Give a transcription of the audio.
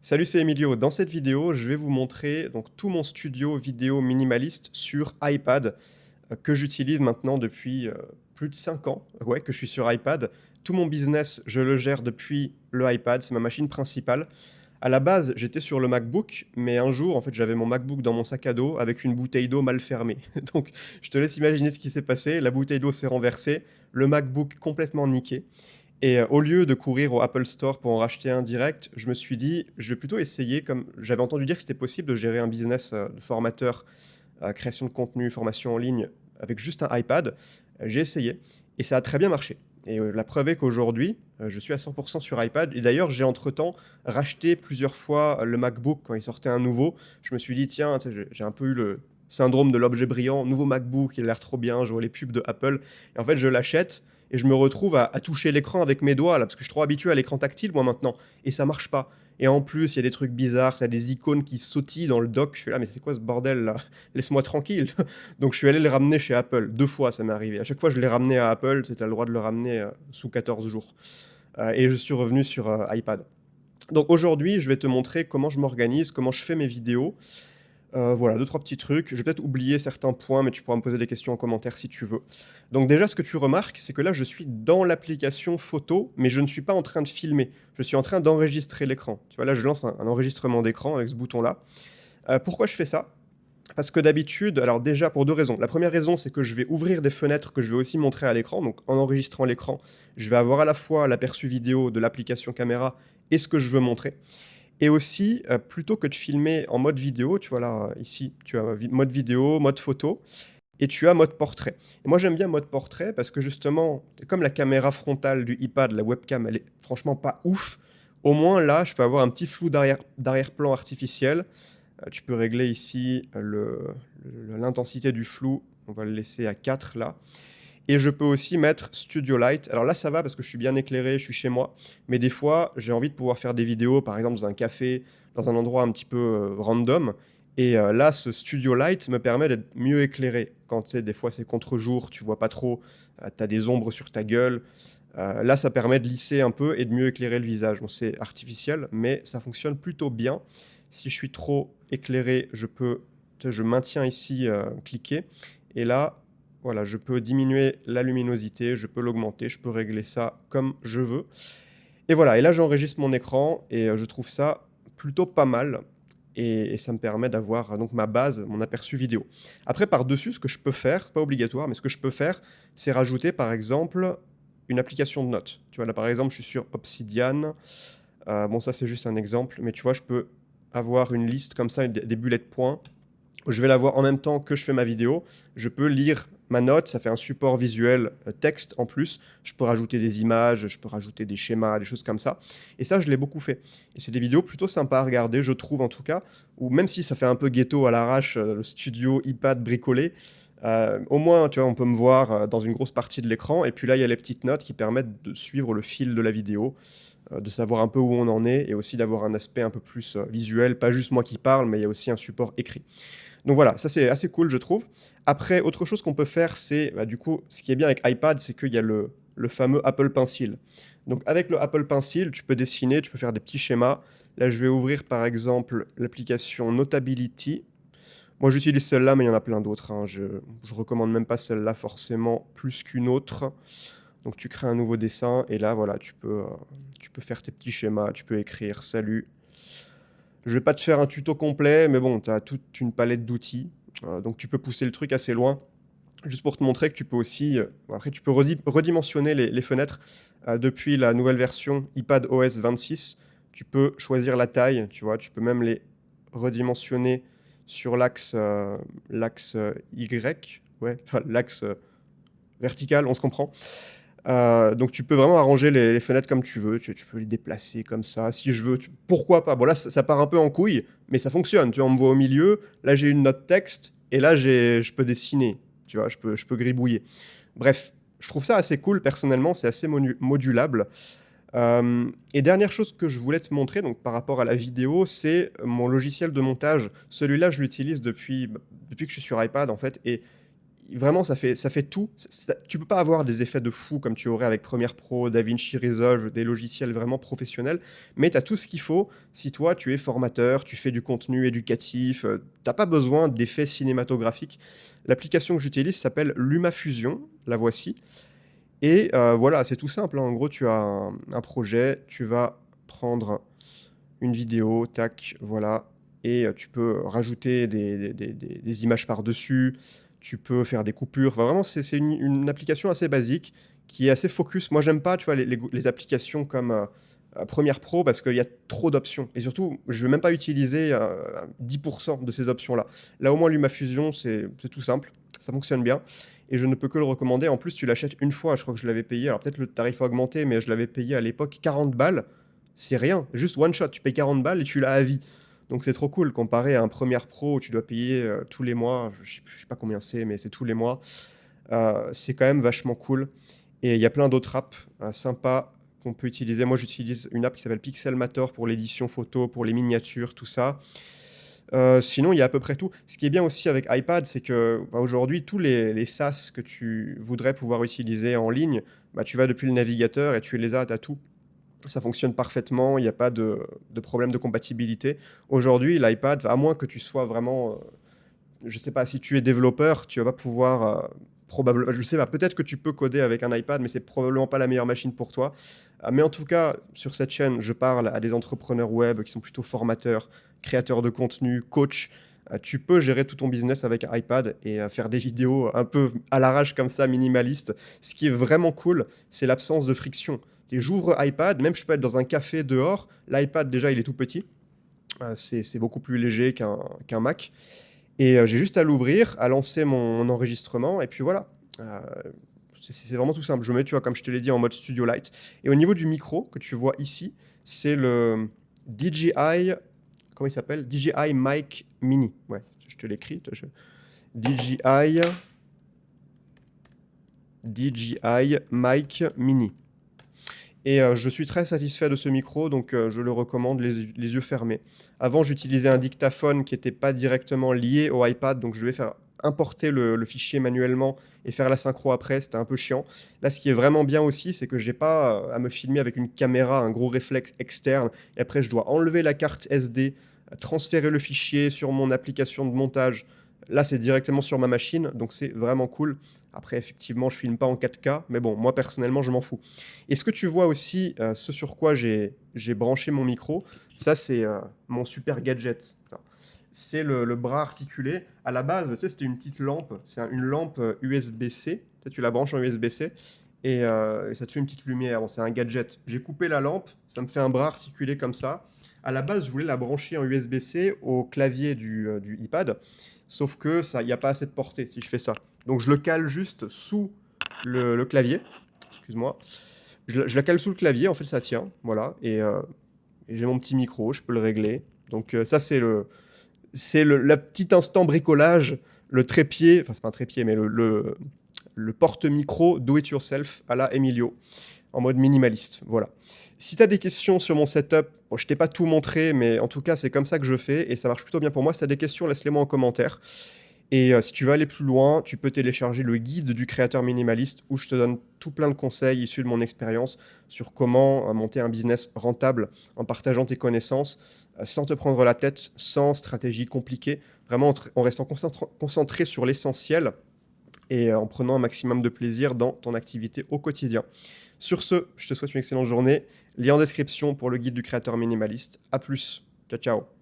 Salut, c'est Emilio. Dans cette vidéo, je vais vous montrer donc tout mon studio vidéo minimaliste sur iPad que j'utilise maintenant depuis plus de 5 ans. Ouais, que je suis sur iPad. Tout mon business, je le gère depuis le iPad, c'est ma machine principale. À la base, j'étais sur le MacBook, mais un jour, en fait, j'avais mon MacBook dans mon sac à dos avec une bouteille d'eau mal fermée. Donc, je te laisse imaginer ce qui s'est passé. La bouteille d'eau s'est renversée, le MacBook complètement niqué. Et au lieu de courir au Apple Store pour en racheter un direct, je me suis dit: «Je vais plutôt essayer», comme j'avais entendu dire que c'était possible de gérer un business, de formateur, création de contenu, formation en ligne avec juste un iPad. J'ai essayé et ça a très bien marché et la preuve est qu'aujourd'hui, je suis à 100 sur iPad et d'ailleurs, j'ai entre-temps racheté plusieurs fois le MacBook quand il sortait un nouveau. Je me suis dit: «Tiens», tu sais, j'ai un peu eu le syndrome de l'objet brillant, nouveau MacBook, il a l'air trop bien, je vois les pubs de Apple et en fait, je l'achète et je me retrouve à toucher l'écran avec mes doigts là, parce que je suis trop habitué à l'écran tactile moi maintenant et ça marche pas. Et en plus, il y a des trucs bizarres, tu as des icônes qui sautillent dans le dock. Je suis là: «Mais c'est quoi ce bordel là? Laisse-moi tranquille». Donc je suis allé le ramener chez Apple. 2 fois ça m'est arrivé. À chaque fois je l'ai ramené à Apple, tu as le droit de le ramener, sous 14 jours. Et je suis revenu sur, iPad. Donc aujourd'hui, je vais te montrer comment je m'organise, comment je fais mes vidéos. Voilà, 2-3 petits trucs. Je vais peut-être oublier certains points, mais tu pourras me poser des questions en commentaire si tu veux. Donc déjà, ce que tu remarques, c'est que là, je suis dans l'application photo, mais je ne suis pas en train de filmer. Je suis en train d'enregistrer l'écran. Tu vois, là, je lance un enregistrement d'écran avec ce bouton-là. Pourquoi je fais ça? Parce que d'habitude, alors déjà pour 2 raisons. La première raison, c'est que je vais ouvrir des fenêtres que je vais aussi montrer à l'écran. Donc en enregistrant l'écran, je vais avoir à la fois l'aperçu vidéo de l'application caméra et ce que je veux montrer. Et aussi, plutôt que de filmer en mode vidéo, tu vois là, ici, tu as mode vidéo, mode photo et tu as mode portrait. Et moi, j'aime bien mode portrait parce que justement, comme la caméra frontale du iPad, la webcam, elle est franchement pas ouf. Au moins là, je peux avoir un petit flou d'arrière-plan artificiel. Tu peux régler ici l'intensité du flou. On va le laisser à 4 là. Et je peux aussi mettre Studio Light. Alors là, ça va parce que je suis bien éclairé, je suis chez moi. Mais des fois, j'ai envie de pouvoir faire des vidéos, par exemple dans un café, dans un endroit un petit peu random. Et là, ce Studio Light me permet d'être mieux éclairé. Quand tu sais, des fois, c'est contre-jour, tu vois pas trop, tu as des ombres sur ta gueule. Là, ça permet de lisser un peu et de mieux éclairer le visage. Bon, c'est artificiel, mais ça fonctionne plutôt bien. Si je suis trop éclairé, je maintiens ici, cliquer. Et là, voilà, je peux diminuer la luminosité, je peux l'augmenter, je peux régler ça comme je veux. Et voilà, et là j'enregistre mon écran et je trouve ça plutôt pas mal et ça me permet d'avoir donc ma base, mon aperçu vidéo. Après par-dessus, ce que je peux faire, c'est pas obligatoire, mais ce que je peux faire, c'est rajouter par exemple une application de notes. Tu vois, là par exemple, je suis sur Obsidian. Bon ça c'est juste un exemple, mais tu vois, je peux avoir une liste comme ça, des bullet points. Je vais la voir en même temps que je fais ma vidéo. Je peux lire ma note, ça fait un support visuel texte en plus. Je peux rajouter des images, je peux rajouter des schémas, des choses comme ça. Et ça, je l'ai beaucoup fait. Et c'est des vidéos plutôt sympas à regarder, je trouve en tout cas. Ou même si ça fait un peu ghetto à l'arrache, le studio iPad bricolé, au moins, tu vois, on peut me voir dans une grosse partie de l'écran. Et puis là, il y a les petites notes qui permettent de suivre le fil de la vidéo, de savoir un peu où on en est et aussi d'avoir un aspect un peu plus visuel, pas juste moi qui parle, mais il y a aussi un support écrit. Donc voilà, ça c'est assez cool, je trouve. Après, autre chose qu'on peut faire, c'est, bah, du coup, ce qui est bien avec iPad, c'est qu'il y a le fameux Apple Pencil. Donc avec le Apple Pencil, tu peux dessiner, tu peux faire des petits schémas. Là, je vais ouvrir par exemple l'application Notability. Moi, j'utilise celle-là, mais il y en a plein d'autres, hein. Je recommande même pas celle-là forcément plus qu'une autre. Donc tu crées un nouveau dessin et là, voilà, tu peux faire tes petits schémas, tu peux écrire «Salut». Je vais pas te faire un tuto complet, mais bon, tu as toute une palette d'outils, donc tu peux pousser le truc assez loin. Juste pour te montrer que tu peux aussi, après tu peux redimensionner les fenêtres, depuis la nouvelle version iPadOS 26. Tu peux choisir la taille, tu vois? Tu peux même les redimensionner sur l'axe Y, ouais, enfin l'axe, vertical, on se comprend. Donc tu peux vraiment arranger les fenêtres comme tu veux, tu peux les déplacer comme ça, si je veux, pourquoi pas? Bon là, ça part un peu en couille, mais ça fonctionne, tu vois? On me voit au milieu, là j'ai une note texte et là je peux dessiner, tu vois? Je peux gribouiller. Bref, je trouve ça assez cool personnellement, c'est assez modulable. Et dernière chose que je voulais te montrer, donc par rapport à la vidéo, c'est mon logiciel de montage. Celui-là, je l'utilise depuis que je suis sur iPad en fait et vraiment, ça fait tout. Tu peux pas avoir des effets de fou comme tu aurais avec Premiere Pro, DaVinci Resolve, des logiciels vraiment professionnels, mais tu as tout ce qu'il faut si toi, tu es formateur, tu fais du contenu éducatif, tu n'as pas besoin d'effets cinématographiques. L'application que j'utilise s'appelle LumaFusion, la voici. Et voilà, c'est tout simple, hein. En gros, tu as un projet, tu vas prendre une vidéo, tac, voilà, et tu peux rajouter des images par-dessus, tu peux faire des coupures. Enfin, vraiment, c'est une application assez basique qui est assez focus. Moi, j'aime pas, tu vois, les applications comme Premiere Pro parce qu'il y a trop d'options. Et surtout, je ne vais même pas utiliser 10% de ces options-là. Là, au moins, LumaFusion, c'est tout simple, ça fonctionne bien. Et je ne peux que le recommander. En plus, tu l'achètes une fois. Je crois que je l'avais payé. Alors peut-être le tarif a augmenté, mais je l'avais payé à l'époque 40 balles. C'est rien. Juste one shot. Tu payes 40 balles et tu l'as à vie. Donc c'est trop cool comparé à un Premiere Pro où tu dois payer tous les mois. Je ne sais pas combien c'est, mais c'est tous les mois. C'est quand même vachement cool. Et il y a plein d'autres apps sympas qu'on peut utiliser. Moi, j'utilise une app qui s'appelle Pixelmator pour l'édition photo, pour les miniatures, tout ça. Sinon, il y a à peu près tout. Ce qui est bien aussi avec iPad, c'est que bah, aujourd'hui, tous les SaaS que tu voudrais pouvoir utiliser en ligne, bah, tu vas depuis le navigateur et tu les as, tu as tout. Ça fonctionne parfaitement, il n'y a pas de problème de compatibilité. Aujourd'hui, l'iPad, à moins que tu sois vraiment, je ne sais pas, si tu es développeur, tu vas pas pouvoir, probablement, je sais pas, peut-être que tu peux coder avec un iPad, mais c'est probablement pas la meilleure machine pour toi. Mais en tout cas, sur cette chaîne, je parle à des entrepreneurs web qui sont plutôt formateurs, créateurs de contenu, coach. Tu peux gérer tout ton business avec un iPad et faire des vidéos un peu à l'arrache comme ça, minimaliste. Ce qui est vraiment cool, c'est l'absence de friction. J'ouvre iPad, même je peux être dans un café dehors, l'iPad déjà il est tout petit, c'est beaucoup plus léger qu'un Mac. Et j'ai juste à l'ouvrir, à lancer mon enregistrement, et puis voilà. Euh, c'est vraiment tout simple. Je mets, tu vois, comme je te l'ai dit, en mode Studio Lite. Et au niveau du micro que tu vois ici, c'est le DJI, comment il s'appelle? DJI Mic Mini. Ouais, je te l'écris. DJI, DJI Mic Mini. Et je suis très satisfait de ce micro, donc je le recommande les yeux fermés. Avant, j'utilisais un dictaphone qui n'était pas directement lié au iPad, donc je vais faire importer le fichier manuellement et faire la synchro après, c'était un peu chiant. Là, ce qui est vraiment bien aussi, c'est que j'ai pas à me filmer avec une caméra, un gros réflexe externe, et après je dois enlever la carte SD, transférer le fichier sur mon application de montage. Là, c'est directement sur ma machine, donc c'est vraiment cool. Après, effectivement, je filme pas en 4K, mais bon, moi personnellement, je m'en fous. Et ce que tu vois aussi, ce sur quoi j'ai branché mon micro, ça c'est mon super gadget. C'est le bras articulé. À la base, tu sais, c'était une petite lampe. C'est une lampe USB-C. Tu la branches en USB-C et ça te fait une petite lumière. Bon, c'est un gadget. J'ai coupé la lampe, ça me fait un bras articulé comme ça. À la base, je voulais la brancher en USB-C au clavier du iPad, sauf que ça, il n'y a pas assez de portée si je fais ça. Donc je le cale juste sous le clavier. Excuse-moi. Je la cale sous le clavier, en fait ça tient, voilà. Et j'ai mon petit micro, je peux le régler. Donc ça la petit instant bricolage, le trépied, enfin c'est pas un trépied, mais le porte-micro do it yourself à la Emilio, en mode minimaliste, voilà. Si tu as des questions sur mon setup, bon, je t'ai pas tout montré, mais en tout cas c'est comme ça que je fais et ça marche plutôt bien pour moi. Si tu as des questions, laisse-les-moi en commentaire. Et si tu veux aller plus loin, tu peux télécharger le guide du créateur minimaliste où je te donne tout plein de conseils issus de mon expérience sur comment monter un business rentable en partageant tes connaissances sans te prendre la tête, sans stratégie compliquée, vraiment en restant concentré sur l'essentiel et en prenant un maximum de plaisir dans ton activité au quotidien. Sur ce, je te souhaite une excellente journée. Lien en description pour le guide du créateur minimaliste. À plus. Ciao, ciao.